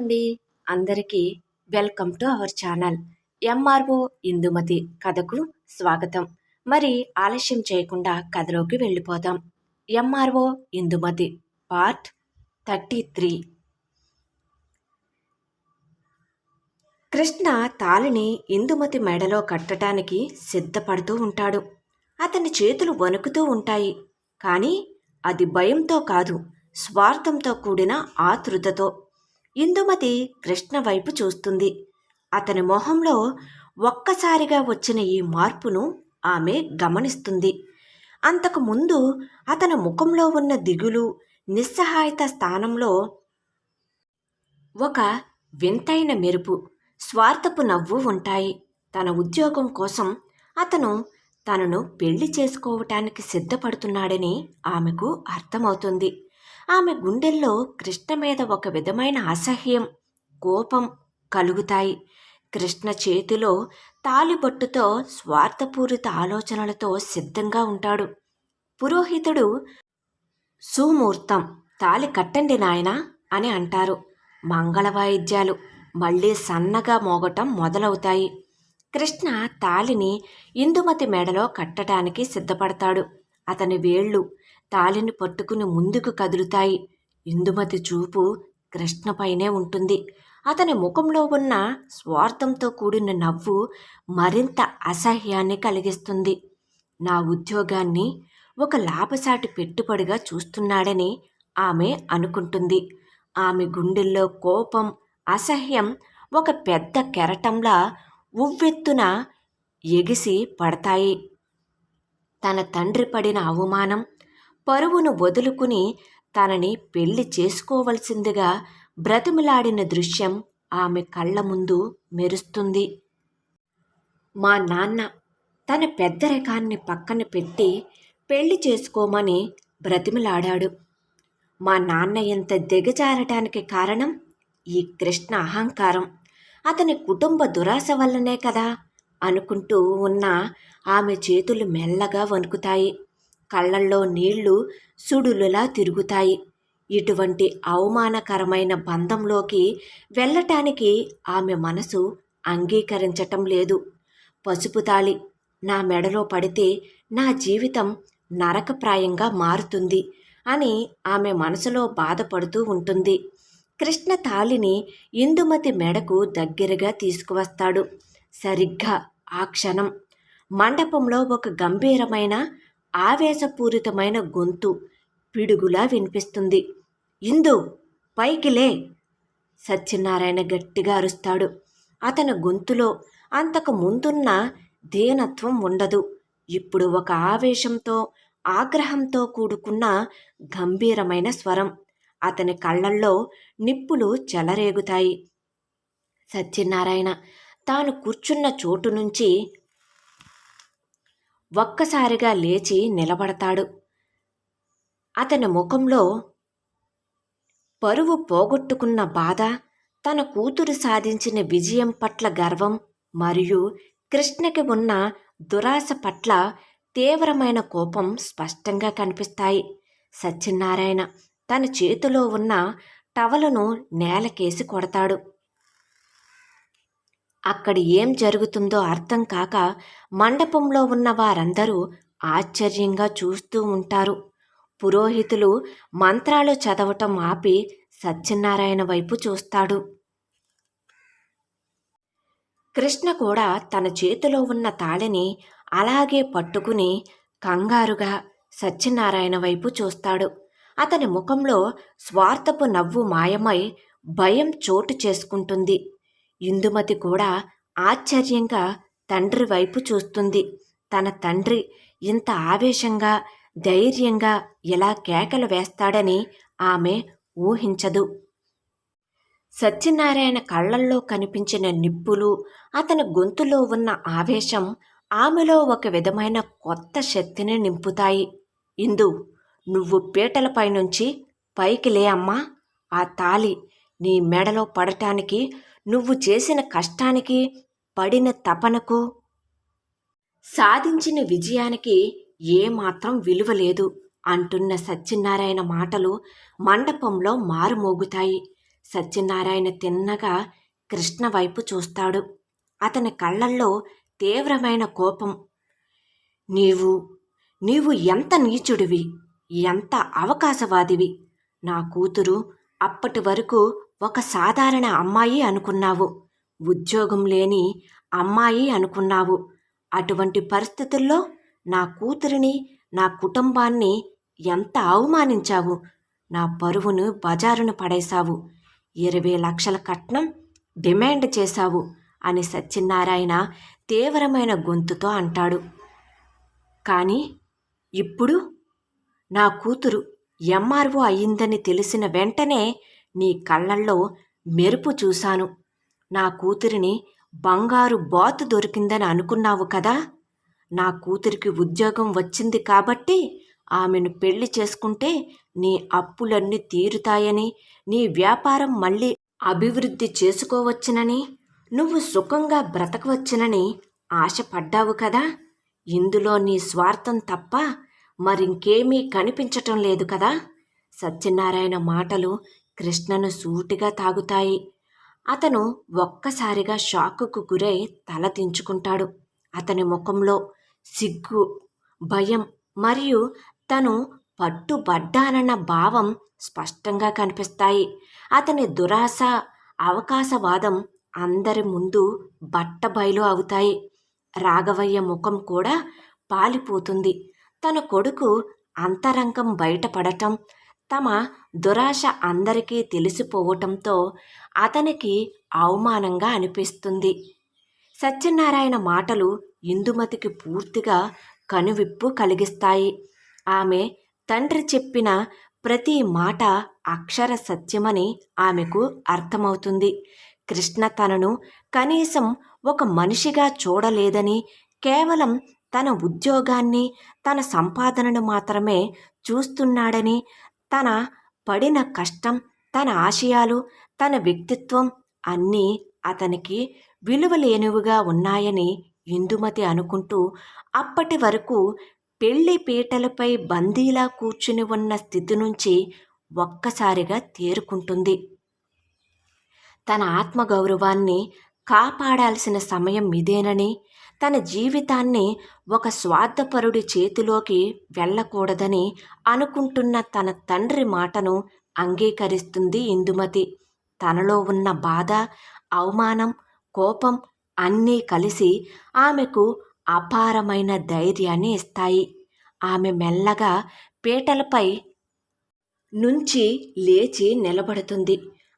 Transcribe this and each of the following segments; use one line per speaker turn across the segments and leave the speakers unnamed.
అండి. అందరికీ welcome to our channel. MRO Indumathi కథకు స్వాగతం. మరి ఆలస్యం చేయకుండా కథలోకి వెళ్ళిపోదాం. MRO Indumathi part 33. కృష్ణ తాళిని ఇందుమతి మెడలో కట్టడానికి సిద్ధపడుతూ ఉంటాడు. అతని చేతులు వణుకుతూ ఉంటాయి. కానీ అది భయంతో కాదు, స్వార్థంతో కూడిన ఆతృతతో. ఇందుమతి కృష్ణ వైపు చూస్తుంది. అతని మొహంలో ఒక్కసారిగా వచ్చిన ఈ మార్పును ఆమె గమనిస్తుంది. అంతకుముందు అతని ముఖంలో ఉన్న దిగులు, నిస్సహాయత స్థానంలో ఒక వింతైన మెరుపు, స్వార్థపు నవ్వు ఉంటాయి. తన ఉద్యోగం కోసం అతను తనను పెళ్లి చేసుకోవటానికి సిద్ధపడుతున్నాడని ఆమెకు అర్థమవుతుంది. ఆమె గుండెల్లో కృష్ణ మీద ఒక విధమైన అసహ్యం, కోపం కలుగుతాయి. కృష్ణ చేతిలో తాలిబొట్టుతో స్వార్థపూరిత ఆలోచనలతో సిద్ధంగా ఉంటాడు. పురోహితుడు సుముహూర్తం, తాలి కట్టండి నాయనా అని అంటారు. మంగళవాయిద్యాలు మళ్ళీ సన్నగా మోగటం మొదలవుతాయి. కృష్ణ తాలిని ఇందుమతి మెడలో కట్టడానికి సిద్ధపడతాడు. అతని వేళ్లు తాలిని పట్టుకుని ముందుకు కదులుతాయి. ఇందుమతి చూపు కృష్ణపైనే ఉంటుంది. అతని ముఖంలో ఉన్న స్వార్థంతో కూడిన నవ్వు మరింత అసహ్యాన్ని కలిగిస్తుంది. నా ఉద్యోగాన్ని ఒక లాభసాటి పెట్టుబడిగా చూస్తున్నాడని ఆమె అనుకుంటుంది. ఆమె గుండెల్లో కోపం, అసహ్యం ఒక పెద్ద కెరటంలా ఉవ్వెత్తున ఎగిసి పడతాయి. తన తండ్రి పడిన అవమానం, పరువును వదులుకుని తనని పెళ్లి చేసుకోవలసిందిగా బ్రతిమిలాడిన దృశ్యం ఆమె కళ్ళ ముందు మెరుస్తుంది. మా నాన్న తన పెద్దరికాన్ని పక్కన పెట్టి పెళ్లి చేసుకోమని బ్రతిమిలాడాడు. మా నాన్న ఎంత దిగజారటానికి కారణం ఈ కృష్ణ అహంకారం, అతని కుటుంబ దురాశ వల్లనే కదా అనుకుంటూ ఉన్న ఆమె చేతులు మెల్లగా వణుకుతాయి. కళ్ళల్లో నీళ్లు సుడులులా తిరుగుతాయి. ఇటువంటి అవమానకరమైన బంధంలోకి వెళ్ళటానికి ఆమె మనసు అంగీకరించటం లేదు. పసుపు తాళి నా మెడలో పడితే నా జీవితం నరకప్రాయంగా మారుతుంది అని ఆమె మనసులో బాధపడుతూ ఉంటుంది. కృష్ణ తాళిని ఇందుమతి మెడకు దగ్గరగా తీసుకువస్తాడు. సరిగ్గా ఆ క్షణం మండపంలో ఒక గంభీరమైన, ఆవేశపూరితమైన గొంతు పిడుగులా వినిపిస్తుంది. ఇందు, పైకి లే! సత్యనారాయణ గట్టిగా అరుస్తాడు. అతని గొంతులో అంతకు ముందున్న దీనత్వం ఉండదు. ఇప్పుడు ఒక ఆవేశంతో, ఆగ్రహంతో కూడుకున్న గంభీరమైన స్వరం. అతని కళ్ళల్లో నిప్పులు చెలరేగుతాయి. సత్యనారాయణ తాను కూర్చున్న చోటు నుంచి ఒక్కసారిగా లేచి నిలబడతాడు. అతని ముఖంలో పరువు పోగొట్టుకున్న బాధ, తన కూతురు సాధించిన విజయం పట్ల గర్వం మరియు కృష్ణకి ఉన్న దురాశ పట్ల తీవ్రమైన కోపం స్పష్టంగా కనిపిస్తాయి. సత్యనారాయణ తన చేతిలో ఉన్న టవలును నేలకేసి కొడతాడు. అక్కడ ఏం జరుగుతుందో అర్థం కాక మండపంలో ఉన్న వారందరూ ఆశ్చర్యంగా చూస్తూ ఉంటారు. పురోహితులు మంత్రాలు చదవటం ఆపి సత్యనారాయణ వైపు చూస్తాడు. కృష్ణ కూడా తన చేతిలో ఉన్న తాళిని అలాగే పట్టుకుని కంగారుగా సత్యనారాయణ వైపు చూస్తాడు. అతని ముఖంలో స్వార్థపు నవ్వు మాయమై భయం చోటు చేసుకుంటుంది. ఇందుమతి కూడా ఆశ్చర్యంగా తండ్రి వైపు చూస్తుంది. తన తండ్రి ఇంత ఆవేశంగా, ధైర్యంగా ఎలా కేకలు వేస్తాడని ఆమె ఊహించదు. సత్యనారాయణ కళ్ళల్లో కనిపించిన నిప్పులు, అతని గొంతులో ఉన్న ఆవేశం ఆమెలో ఒక విధమైన కొత్త శక్తిని నింపుతాయి. ఇందు, నువ్వు పీటలపై నుంచి పైకి లే అమ్మా. ఆ తాళి నీ మెడలో పడటానికి నువ్వు చేసిన కష్టానికి, పడిన తపనకు, సాధించిన విజయానికి ఏమాత్రం విలువ లేదు అంటున్న సత్యనారాయణ మాటలు మండపంలో మారుమోగుతాయి. సత్యనారాయణ తిన్నగా కృష్ణ వైపు చూస్తాడు. అతని కళ్ళల్లో తీవ్రమైన కోపం. నీవు నీవు ఎంత నీచుడివి, ఎంత అవకాశవాదివి. నా కూతురు అప్పటి వరకు ఒక సాధారణ అమ్మాయి అనుకున్నావు, ఉద్యోగం లేని అమ్మాయి అనుకున్నావు. అటువంటి పరిస్థితుల్లో నా కూతురిని, నా కుటుంబాన్ని ఎంత అవమానించావు. నా పరువును బజారును పడేశావు. 20 లక్షల కట్నం డిమాండ్ చేశావు అని సత్యనారాయణ తీవ్రమైన గొంతుతో అంటాడు. కానీ ఇప్పుడు నా కూతురు ఎంఆర్ఓ అయ్యిందని తెలిసిన వెంటనే నీ కళ్ళల్లో మెరుపు చూశాను. నా కూతురిని బంగారు బాతు దొరికిందని అనుకున్నావు కదా. నా కూతురికి ఉద్యోగం వచ్చింది కాబట్టి ఆమెను పెళ్లి చేసుకుంటే నీ అప్పులన్నీ తీరుతాయని, నీ వ్యాపారం మళ్ళీ అభివృద్ధి చేసుకోవచ్చునని, నువ్వు సుఖంగా బ్రతకవచ్చునని ఆశపడ్డావు కదా. ఇందులో నీ స్వార్థం తప్ప మరింకేమీ కనిపించటం లేదు కదా. సత్యనారాయణ మాటలు కృష్ణను సూటిగా తాగుతాయి. అతను ఒక్కసారిగా షాకుకు గురై తల దించుకుంటాడు. అతని ముఖంలో సిగ్గు, భయం మరియు తను పట్టుబడ్డానన్న భావం స్పష్టంగా కనిపిస్తాయి. అతని దురాశ, అవకాశవాదం అందరి ముందు బట్టబయలు అవుతాయి. రాఘవయ్య ముఖం కూడా పాలిపోతుంది. తన కొడుకు అంతరంగం బయటపడటం, తమ దురాశ అందరికీ తెలిసిపోవటంతో అతనికి అవమానంగా అనిపిస్తుంది. సత్యనారాయణ మాటలు ఇందుమతికి పూర్తిగా కనువిప్పు కలిగిస్తాయి. ఆమె తండ్రి చెప్పిన ప్రతి మాట అక్షర సత్యమని ఆమెకు అర్థమవుతుంది. కృష్ణ తనను కనీసం ఒక మనిషిగా చూడలేదని, కేవలం తన ఉద్యోగాన్ని, తన సంపాదనను మాత్రమే చూస్తున్నాడని, తన పడిన కష్టం, తన ఆశయాలు, తన వ్యక్తిత్వం అన్నీ అతనికి విలువలేనివిగా ఉన్నాయని ఇందుమతి అనుకుంటూ అప్పటి వరకు పెళ్లి పీటలపై బందీలా కూర్చుని ఉన్న స్థితి నుంచి ఒక్కసారిగా తేరుకుంటుంది. తన ఆత్మగౌరవాన్ని కాపాడాల్సిన సమయం ఇదేనని, తన జీవితాన్ని ఒక స్వార్థపరుడి చేతిలోకి వెళ్ళకూడదని అనుకుంటున్న తన తండ్రి మాటను అంగీకరిస్తుంది ఇందుమతి. తనలో ఉన్న బాధ, అవమానం, కోపం అన్నీ కలిసి ఆమెకు అపారమైన ధైర్యాన్ని ఇస్తాయి. ఆమె మెల్లగా పీటలపై నుంచి లేచి నిలబడుతుంది.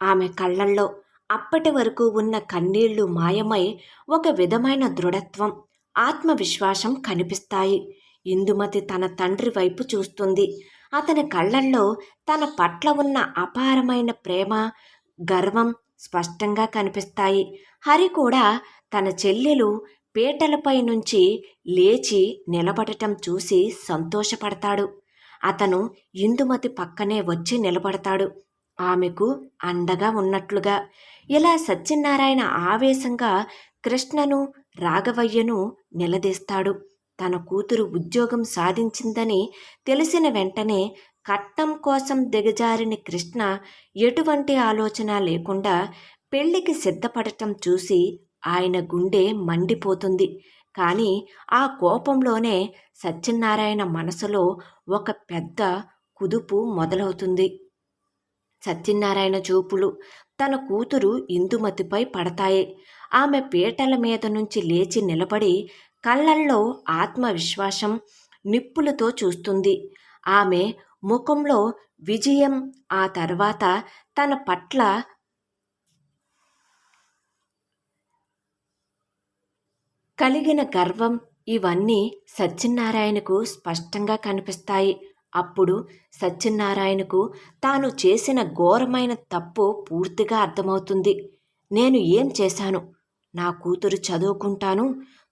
ఆమె కళ్ళల్లో అప్పటి వరకు ఉన్న కన్నీళ్లు మాయమై ఒక విధమైన దృఢత్వం, ఆత్మవిశ్వాసం కనిపిస్తాయి. ఇందుమతి తన తండ్రి వైపు చూస్తుంది. అతని కళ్ళల్లో తన పట్ల ఉన్న అపారమైన ప్రేమ, గర్వం స్పష్టంగా కనిపిస్తాయి. హరి కూడా తన చెల్లెలు పీటలపై నుంచి లేచి నిలబడటం చూసి సంతోషపడతాడు. అతను ఇందుమతి పక్కనే వచ్చి నిలబడతాడు, ఆమెకు అండగా ఉన్నట్లుగా. ఇలా సత్యనారాయణ ఆవేశంగా కృష్ణను, రాఘవయ్యను నిలదీస్తాడు. తన కూతురు ఉద్యోగం సాధించిందని తెలిసిన వెంటనే కట్నం కోసం దిగజారిన కృష్ణ ఎటువంటి ఆలోచన లేకుండా పెళ్లికి సిద్ధపడటం చూసి ఆయన గుండె మండిపోతుంది. కానీ ఆ కోపంలోనే సత్యనారాయణ మనసులో ఒక పెద్ద కుదుపు మొదలవుతుంది. సత్యనారాయణ చూపులు తన కూతురు ఇందుమతిపై పడతాయి. ఆమె పీటల మీద నుంచి లేచి నిలబడి కళ్ళల్లో ఆత్మవిశ్వాసం నిప్పులతో చూస్తుంది. ఆమె ముఖంలో విజయం, ఆ తర్వాత తన పట్ల కలిగిన గర్వం, ఇవన్నీ సత్యనారాయణకు స్పష్టంగా కనిపిస్తాయి. అప్పుడు సత్యనారాయణకు తాను చేసిన ఘోరమైన తప్పు పూర్తిగా అర్థమవుతుంది. నేను ఏం చేశాను? నా కూతురు చదువుకుంటాను,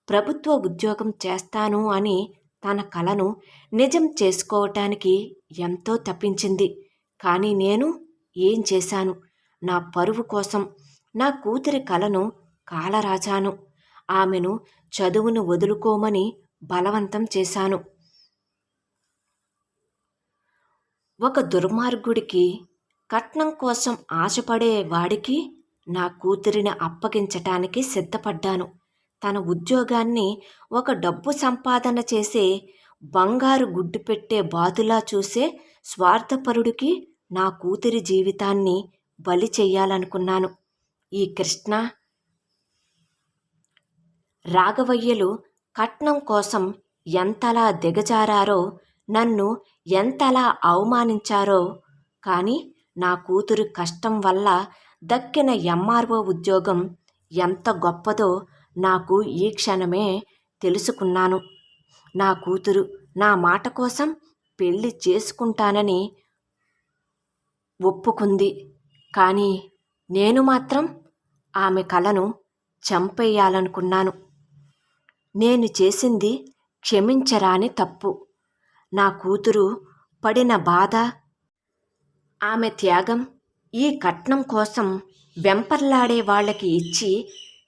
ప్రభుత్వ ఉద్యోగం చేస్తాను అని తన కలను నిజం చేసుకోవటానికి ఎంతో తప్పించింది. కానీ నేను ఏం చేశాను? నా పరువు కోసం నా కూతురి కలను కాలరాచాను. ఆమెను చదువును వదులుకోమని బలవంతం చేశాను. ఒక దుర్మార్గుడికి కట్నం కోసం ఆశపడే వాడికి నా కూతురిని అప్పగించటానికి సిద్ధపడ్డాను. తన ఉద్యోగాన్ని ఒక డబ్బు సంపాదన చేసే బంగారు గుడ్డు పెట్టే బాతులా చూసే స్వార్థపరుడికి నా కూతురి జీవితాన్ని బలి చెయ్యాలనుకున్నాను. ఈ కృష్ణ రాఘవయ్యలు కట్నం కోసం ఎంతలా దిగజారారో, నన్ను ఎంతలా అవమానించారో, కానీ నా కూతురు కష్టం వల్ల దక్కిన ఎంఆర్ఓ ఉద్యోగం ఎంత గొప్పదో నాకు ఈ క్షణమే తెలుసుకున్నాను. నా కూతురు నా మాట కోసం పెళ్లి చేసుకుంటానని ఒప్పుకుంది. కానీ నేను మాత్రం ఆమె కలను చంపేయాలనుకున్నాను. నేను చేసింది క్షమించరాని తప్పు. నా కూతురు పడిన బాధ, ఆమె త్యాగం ఈ కట్నం కోసం వెంపర్లాడే వాళ్ళకి ఇచ్చి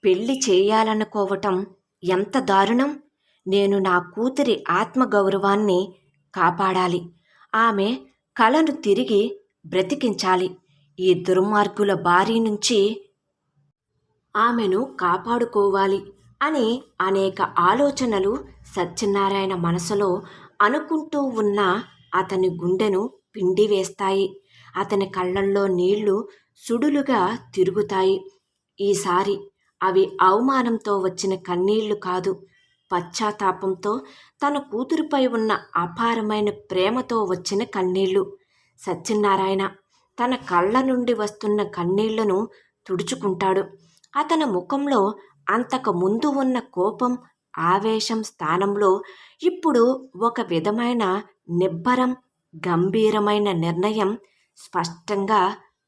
పెళ్లి చేయాలనుకోవటం ఎంత దారుణం! నేను నా కూతురి ఆత్మగౌరవాన్ని కాపాడాలి. ఆమె కలను తిరిగి బ్రతికించాలి. ఈ దుర్మార్గుల బారి నుంచి ఆమెను కాపాడుకోవాలి అని అనేక ఆలోచనలు సత్యనారాయణ మనసులో అనుకుంటూ ఉన్న అతని గుండెను పిండివేస్తాయి. అతని కళ్ళల్లో నీళ్లు సుడులుగా తిరుగుతాయి. ఈసారి అవి అవమానంతో వచ్చిన కన్నీళ్లు కాదు, పశ్చాత్తాపంతో, తన కూతురుపై ఉన్న అపారమైన ప్రేమతో వచ్చిన కన్నీళ్లు. సత్యనారాయణ తన కళ్ళ నుండి వస్తున్న కన్నీళ్లను తుడుచుకుంటాడు. అతని ముఖంలో అంతకు ముందు ఉన్న కోపం, ఆవేశం స్థానంలో ఇప్పుడు ఒక విధమైన నిబ్బరం, గంభీరమైన నిర్ణయం స్పష్టంగా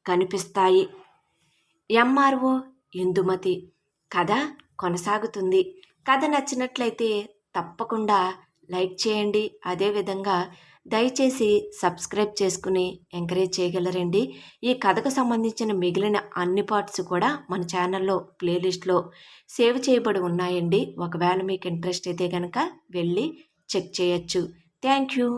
కనిపిస్తాయి. ఎంఆర్ఓ ఇందుమతి కథ కొనసాగుతుంది. కథ నచ్చినట్లయితే తప్పకుండా లైక్ చేయండి. అదేవిధంగా దయచేసి సబ్స్క్రైబ్ చేసుకుని ఎంకరేజ్ చేయగలరండి. ఈ కథకు సంబంధించిన మిగిలిన అన్ని పార్ట్స్ కూడా మన ఛానల్లో ప్లేలిస్ట్లో సేవ్ చేయబడి ఉన్నాయండి. ఒకవేళ మీకు ఇంట్రెస్ట్ అయితే కనుక వెళ్ళి చెక్ చేయొచ్చు. Thank you.